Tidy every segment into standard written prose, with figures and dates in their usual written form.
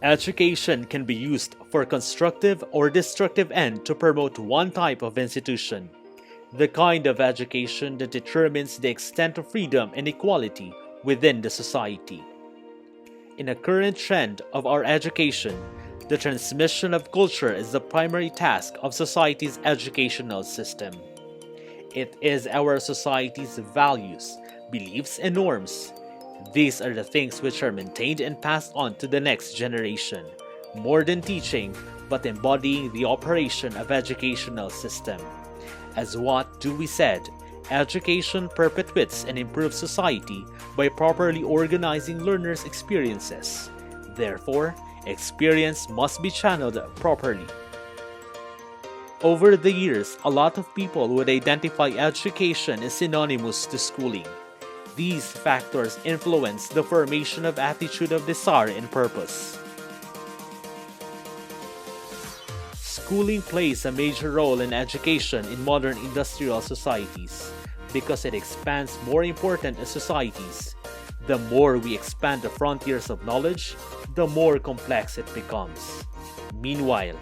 Education can be used for constructive or destructive end to promote one type of institution, the kind of education that determines the extent of freedom and equality within the society. In a current trend of our education, the transmission of culture is the primary task of society's educational system. It is our society's values, beliefs, and norms. These are the things which are maintained and passed on to the next generation, more than teaching, but embodying the operation of educational system. As what Dewey said, education perpetuates and improves society by properly organizing learners' experiences. Therefore, experience must be channeled properly. Over the years, a lot of people would identify education as synonymous to schooling. These factors influence the formation of attitude of desire and purpose. Schooling plays a major role in education in modern industrial societies because it expands more important as societies. The more we expand the frontiers of knowledge, the more complex it becomes. Meanwhile,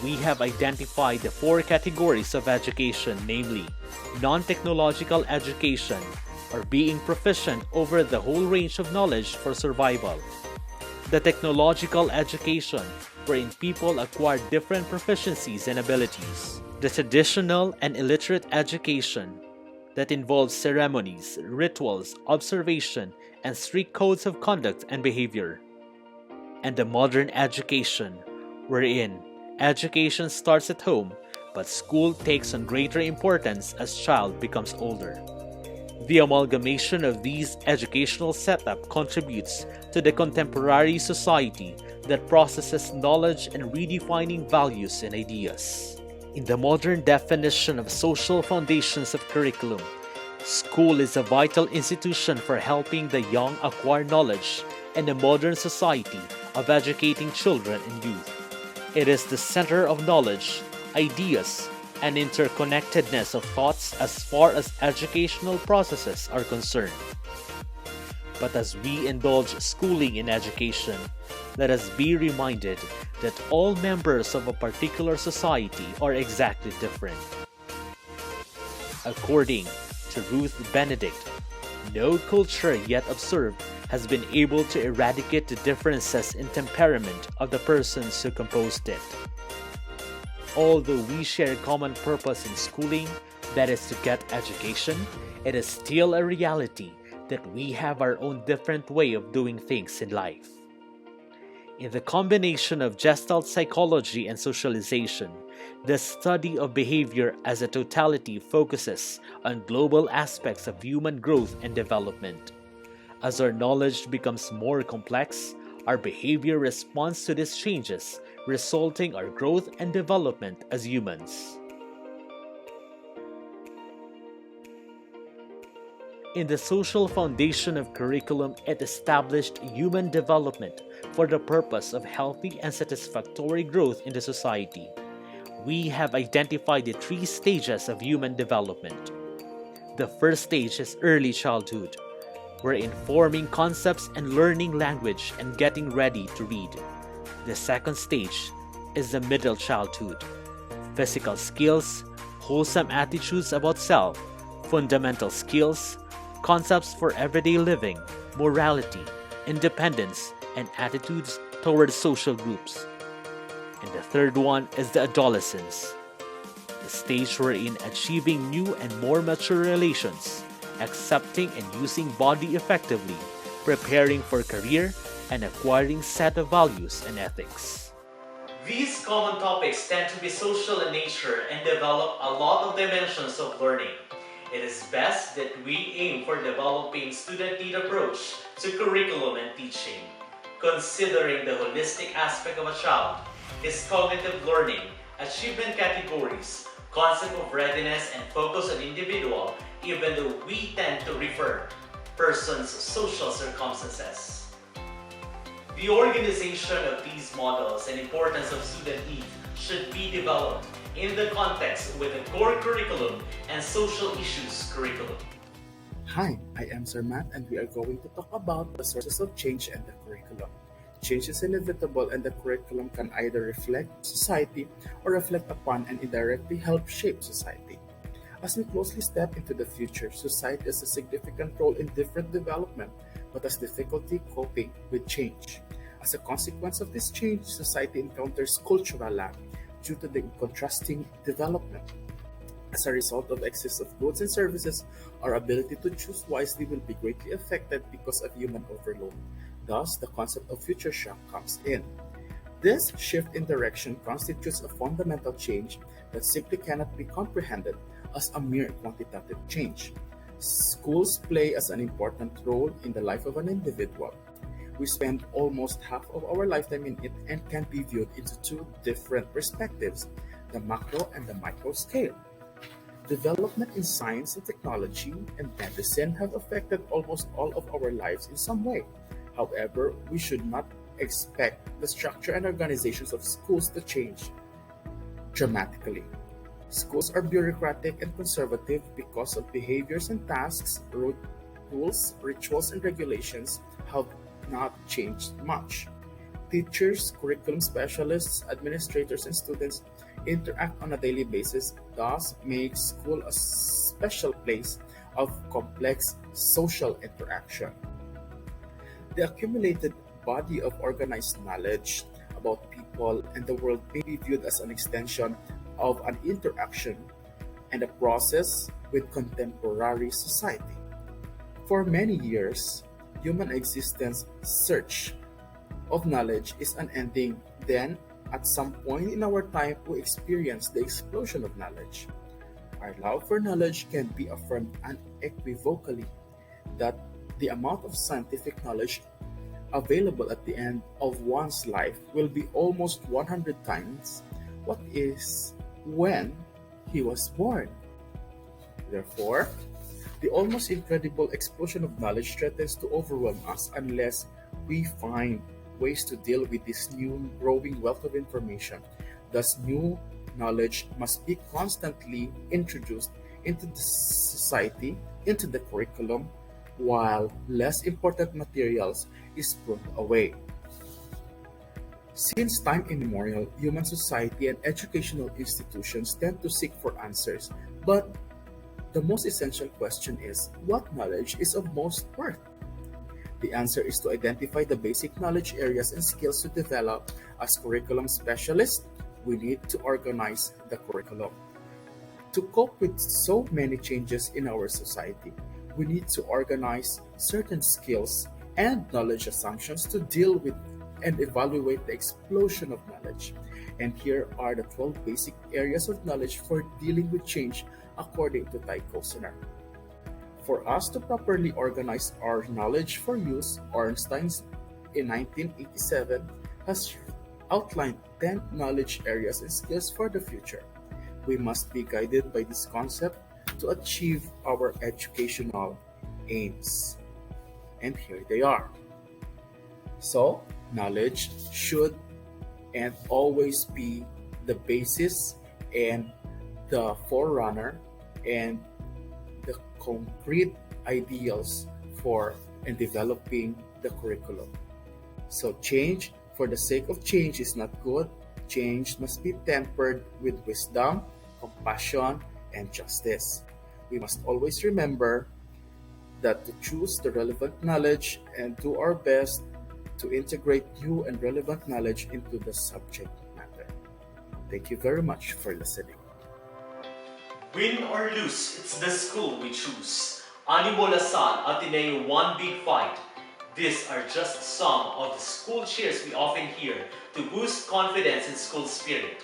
we have identified the four categories of education, namely non-technological education, or being proficient over the whole range of knowledge for survival. The technological education, wherein people acquire different proficiencies and abilities. The traditional and illiterate education, that involves ceremonies, rituals, observation, and strict codes of conduct and behavior. And the modern education, wherein education starts at home, but school takes on greater importance as child becomes older. The amalgamation of these educational setup contributes to the contemporary society that processes knowledge and redefining values and ideas. In the modern definition of social foundations of curriculum, school is a vital institution for helping the young acquire knowledge and the modern society of educating children and youth. It is the center of knowledge, ideas, and interconnectedness of thoughts as far as educational processes are concerned. But as we indulge schooling in education, let us be reminded that all members of a particular society are exactly different. According to Ruth Benedict, no culture yet observed has been able to eradicate the differences in temperament of the persons who composed it. Although we share a common purpose in schooling, that is to get education, it is still a reality that we have our own different way of doing things in life. In the combination of Gestalt psychology and socialization, the study of behavior as a totality focuses on global aspects of human growth and development. As our knowledge becomes more complex, our behavior responds to these changes, resulting our growth and development as humans. In the social foundation of curriculum, it established human development for the purpose of healthy and satisfactory growth in the society. We have identified the three stages of human development. The first stage is early childhood, wherein forming concepts and learning language and getting ready to read. The second stage is the middle childhood. Physical skills, wholesome attitudes about self, fundamental skills, concepts for everyday living, morality, independence, and attitudes towards social groups. And the third one is the adolescence, the stage wherein achieving new and more mature relations, accepting and using body effectively, preparing for career, and acquiring set of values and ethics. These common topics tend to be social in nature and develop a lot of dimensions of learning. It is best that we aim for developing student-led approach to curriculum and teaching, considering the holistic aspect of a child, his cognitive learning, achievement categories, concept of readiness, and focus on individual, even though we tend to refer person's social circumstances. The organization of these models and importance of student needs should be developed in the context with the core curriculum and social issues curriculum. Hi, I am Sir Matt and we are going to talk about the sources of change and the curriculum. Change is inevitable, and the curriculum can either reflect society or reflect upon and indirectly help shape society. As we closely step into the future, society has a significant role in different development, but has difficulty coping with change. As a consequence of this change, society encounters cultural lag due to the contrasting development. As a result of excess of goods and services, our ability to choose wisely will be greatly affected because of human overload. Thus, the concept of future shock comes in. This shift in direction constitutes a fundamental change that simply cannot be comprehended as a mere quantitative change. Schools play as an important role in the life of an individual. We spend almost half of our lifetime in it and can be viewed into two different perspectives, the macro and the micro scale. Development in science and technology and medicine have affected almost all of our lives in some way. However, we should not expect the structure and organizations of schools to change dramatically. Schools are bureaucratic and conservative because of behaviors and tasks, rules, rituals, and regulations have not changed much. Teachers, curriculum specialists, administrators, and students interact on a daily basis, thus makes school a special place of complex social interaction. The accumulated body of organized knowledge about people and the world may be viewed as an extension of an interaction and a process with contemporary society. For many years, human existence search of knowledge is unending. Then, at some point in our time, we experience the explosion of knowledge. Our love for knowledge can be affirmed unequivocally that the amount of scientific knowledge available at the end of one's life will be almost 100 times what is when he was born. Therefore, the almost incredible explosion of knowledge threatens to overwhelm us unless we find ways to deal with this new growing wealth of information. Thus, new knowledge must be constantly introduced into the society, into the curriculum, while less important materials is put away. Since time immemorial, human society and educational institutions tend to seek for answers, but the most essential question is, what knowledge is of most worth? The answer is to identify the basic knowledge areas and skills to develop. As curriculum specialists, we need to organize the curriculum. To cope with so many changes in our society, we need to organize certain skills and knowledge assumptions to deal with and evaluate the explosion of knowledge. And here are the 12 basic areas of knowledge for dealing with change according to Ty Kosiner. For us to properly organize our knowledge for use, Ornstein in 1987 has outlined 10 knowledge areas and skills for the future. We must be guided by this concept to achieve our educational aims. And here they are. So, knowledge should and always be the basis and the forerunner and the concrete ideals for and developing the curriculum. So change for the sake of change is not good. Change must be tempered with wisdom, compassion, and justice. We must always remember that to choose the relevant knowledge and do our best to integrate new and relevant knowledge into the subject matter. Thank you very much for listening. Win or lose, it's the school we choose. Animo Lasal, Ateneo, one big fight. These are just some of the school cheers we often hear to boost confidence in school spirit.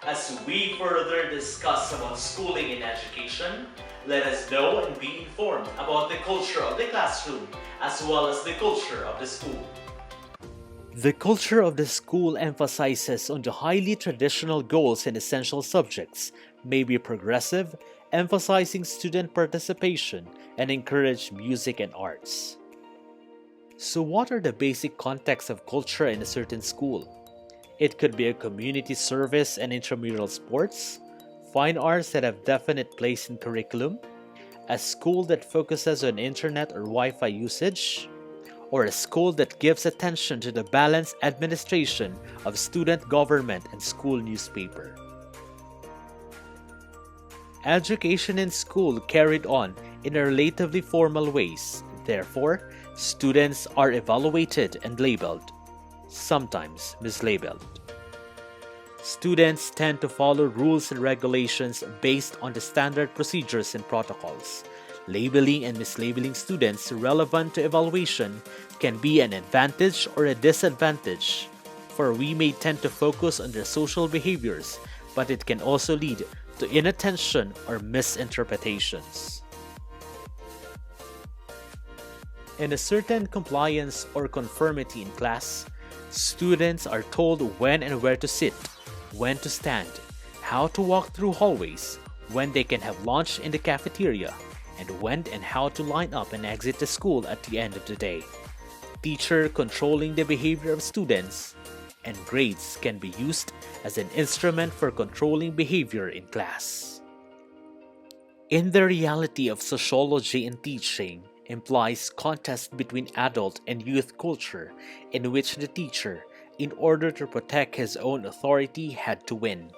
As we further discuss about schooling and education, let us know and be informed about the culture of the classroom as well as the culture of the school. The culture of the school emphasizes on the highly traditional goals and essential subjects, may be progressive, emphasizing student participation, and encourage music and arts. So what are the basic contexts of culture in a certain school? It could be a community service and intramural sports, fine arts that have definite place in curriculum, a school that focuses on internet or Wi-Fi usage, or a school that gives attention to the balanced administration of student government and school newspaper. Education in school carried on in a relatively formal ways. Therefore, students are evaluated and labeled, sometimes mislabeled. Students tend to follow rules and regulations based on the standard procedures and protocols. Labeling and mislabeling students relevant to evaluation can be an advantage or a disadvantage, for we may tend to focus on their social behaviors, but it can also lead to inattention or misinterpretations. In a certain compliance or conformity in class, students are told when and where to sit, when to stand, how to walk through hallways, when they can have lunch in the cafeteria, and when and how to line up and exit the school at the end of the day. Teacher controlling the behavior of students, and grades can be used as an instrument for controlling behavior in class. In the reality of sociology in teaching implies contest between adult and youth culture in which the teacher, in order to protect his own authority, had to win.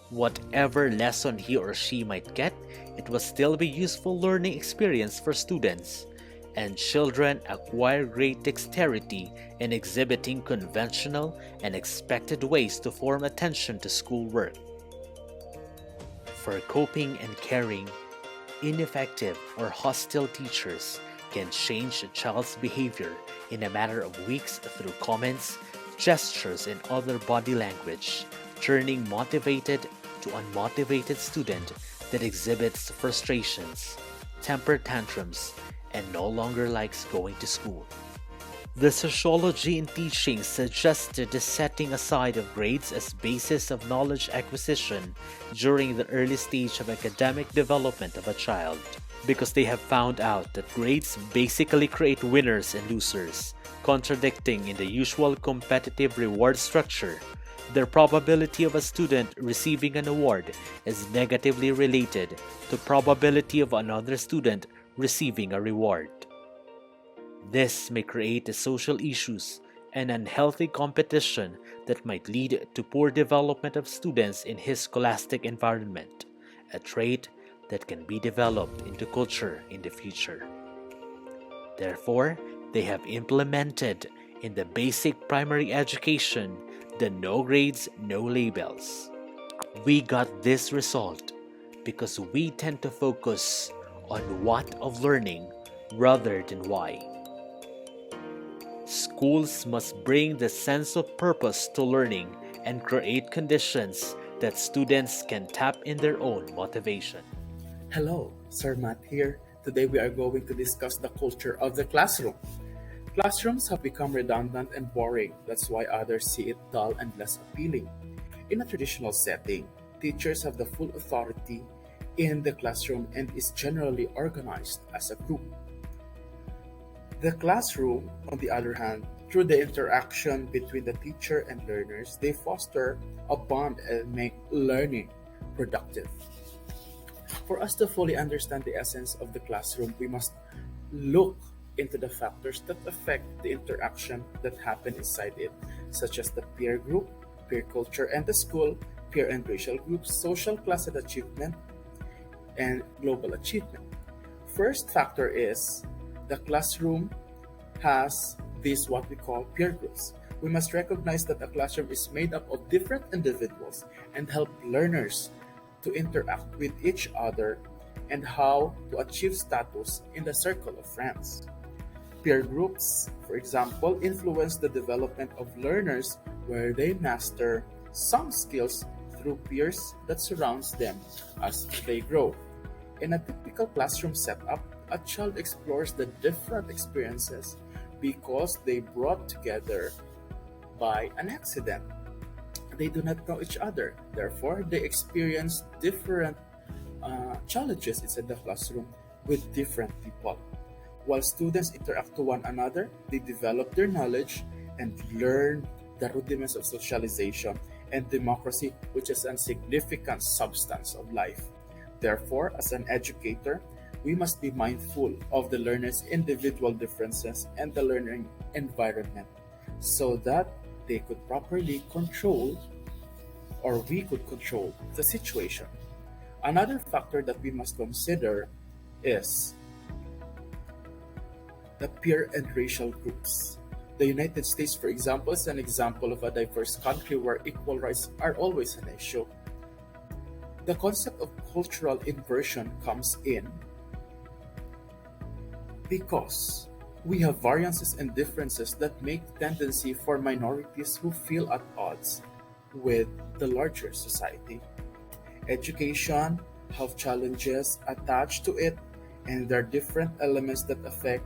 Whatever lesson he or she might get, it will still be useful learning experience for students, and children acquire great dexterity in exhibiting conventional and expected ways to form attention to schoolwork. For coping and caring, ineffective or hostile teachers can change a child's behavior in a matter of weeks through comments, gestures, and other body language, turning motivated to unmotivated student that exhibits frustrations, temper tantrums, and no longer likes going to school. The sociology in teaching suggested the setting aside of grades as basis of knowledge acquisition during the early stage of academic development of a child, because they have found out that grades basically create winners and losers, contradicting in the usual competitive reward structure. The probability of a student receiving an award is negatively related to probability of another student receiving a reward. This may create social issues and unhealthy competition that might lead to poor development of students in his scholastic environment, a trait that can be developed into culture in the future. Therefore, they have implemented in the basic primary education the no grades, no labels. We got this result because we tend to focus on what of learning rather than why. Schools must bring the sense of purpose to learning and create conditions that students can tap in their own motivation. Hello, Sir Matt here. Today we are going to discuss the culture of the classroom. Classrooms have become redundant and boring. That's why others see it dull and less appealing. In a traditional setting, teachers have the full authority in the classroom and is generally organized as a group. The classroom, on the other hand, through the interaction between the teacher and learners, they foster a bond and make learning productive. For us to fully understand the essence of the classroom, we must look into the factors that affect the interaction that happen inside it, such as the peer group, peer culture and the school, peer and racial groups, social class and achievement, and global achievement. First factor is the classroom has these what we call peer groups. We must recognize that a classroom is made up of different individuals and help learners to interact with each other and how to achieve status in the circle of friends. Peer groups, for example, influence the development of learners where they master some skills through peers that surrounds them as they grow. In a typical classroom setup, a child explores the different experiences because they brought together by an accident. They do not know each other, therefore, they experience different challenges inside the classroom with different people. While students interact to one another, they develop their knowledge and learn the rudiments of socialization and democracy, which is a significant substance of life. Therefore, as an educator, we must be mindful of the learner's individual differences and the learning environment so that they could properly control or we could control the situation. Another factor that we must consider is the peer and racial groups. The United States, for example, is an example of a diverse country where equal rights are always an issue. The concept of cultural inversion comes in because we have variances and differences that make tendency for minorities who feel at odds with the larger society. Education have challenges attached to it, and there are different elements that affect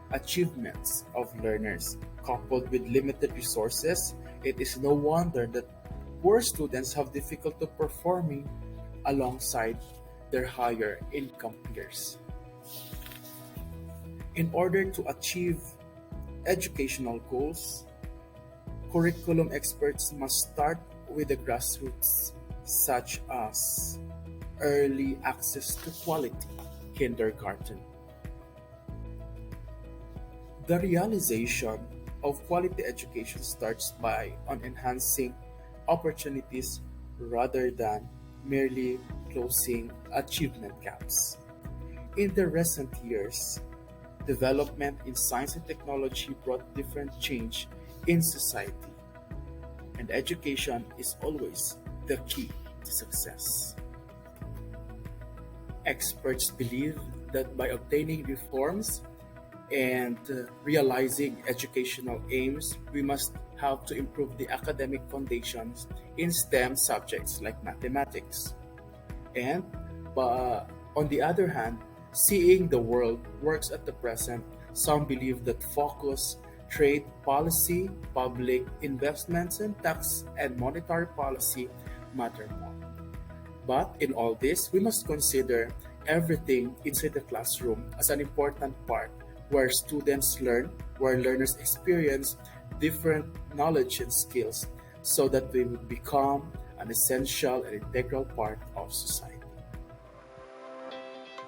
achievements of learners. Coupled with limited resources, it is no wonder that poor students have difficulty performing alongside their higher income peers. In order to achieve educational goals, curriculum experts must start with the grassroots, such as early access to quality kindergarten. The realization of quality education starts by on enhancing opportunities rather than merely closing achievement gaps. In the recent years, development in science and technology brought different change in society, and education is always the key to success. Experts believe that by obtaining reforms and realizing educational aims, we must have to improve the academic foundations in STEM subjects like mathematics. And on the other hand, seeing the world works at the present, some believe that focus, trade policy, public investments, and tax and monetary policy matter more. But in all this, we must consider everything inside the classroom as an important part where students learn, where learners experience different knowledge and skills so that they would become an essential and integral part of society.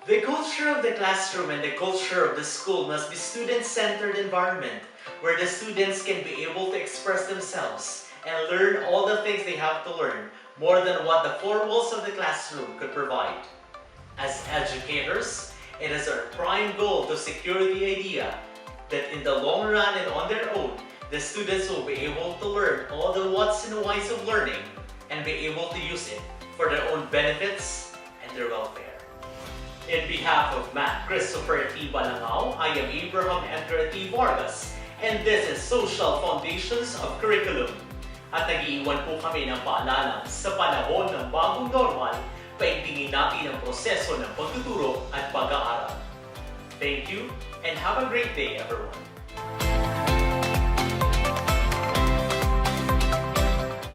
The culture of the classroom and the culture of the school must be student-centered environment where the students can be able to express themselves and learn all the things they have to learn more than what the four walls of the classroom could provide. As educators, it is our prime goal to secure the idea that in the long run and on their own, the students will be able to learn all the whats and whys of learning and be able to use it for their own benefits and their welfare. In behalf of Matt Christopher T. Balangao, I am Abraham Edgar T. Vargas, and this is Social Foundations of Curriculum. At nag-iiwan po kami ng paalala sa panahon ng bagong normal, paigtingin natin ang proseso ng pagtuturo at pag-aaral. Thank you, and have a great day, everyone.